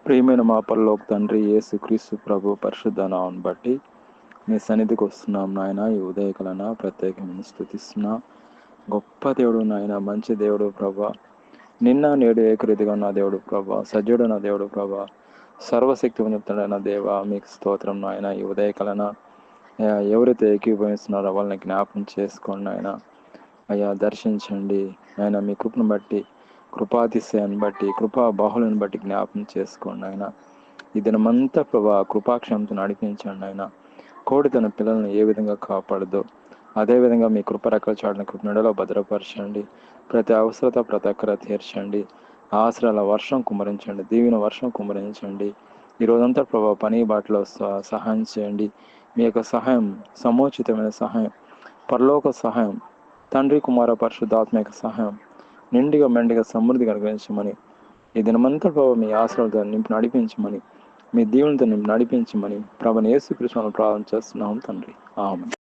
ప్రియమైన మా పరలోక తండ్రి యేసుక్రీస్తు ప్రభు పరిశుద్ధ నామమును బట్టి మీ సన్నిధికి వస్తున్నాం నాయన. ఈ ఉదయకాలన ప్రత్యేకంగా స్తుతిస్తున్నా. గొప్ప దేవుడు నాయన, మంచి దేవుడు ప్రభా. నిన్న నేడు ఏకరీతిగా ఉన్న దేవుడు ప్రభా, సజ్జుడు నా దేవుడు ప్రభా, సర్వశక్తివంతుడైన దేవ, మీకు స్తోత్రం నాయన. ఈ ఉదయకాలన ఎవరైతే ఏకీభవిస్తున్నారో వాళ్ళని జ్ఞాపకం చేసుకోండి నాయన. అయ్యా దర్శించండి ఆయన, మీ కృపను బట్టి, కృపాతిశయాన్ని బట్టి, కృపా బాహులను బట్టి జ్ఞాపకం చేసుకోండి ఆయన. ఈ దినమంతా ప్రభా కృపాక్షంతో నడిపించండి ఆయన. కోడి తన పిల్లల్ని ఏ విధంగా కాపాడదో అదేవిధంగా మీ కృపరకల చాటున కృపణలో భద్రపరచండి. ప్రతి అవసరత ప్రతి ఒక్కర తీర్చండి. ఆశ్రయాల వర్షం కుమరించండి, దీవెన వర్షం కుమరించండి. ఈరోజంతా ప్రభా పని బాటలో సహాయం చేయండి. మీ యొక్క సహాయం, సముచితమైన సహాయం, పరలోక సహాయం, తండ్రి కుమార పరిశుద్ధాత్మ యొక్క సహాయం నిండిగా మెండిగా సమృద్ధిగా అనుగ్రహించమని, ఈ దినమంతా ప్రభావ మీ ఆశ్రయాలతో నింపి నడిపించమని, మీ దీవులతో నింపి నడిపించమని ప్రభుని యేసుక్రీస్తును ప్రార్థన చేస్తున్నాం తండ్రి. ఆమేన్.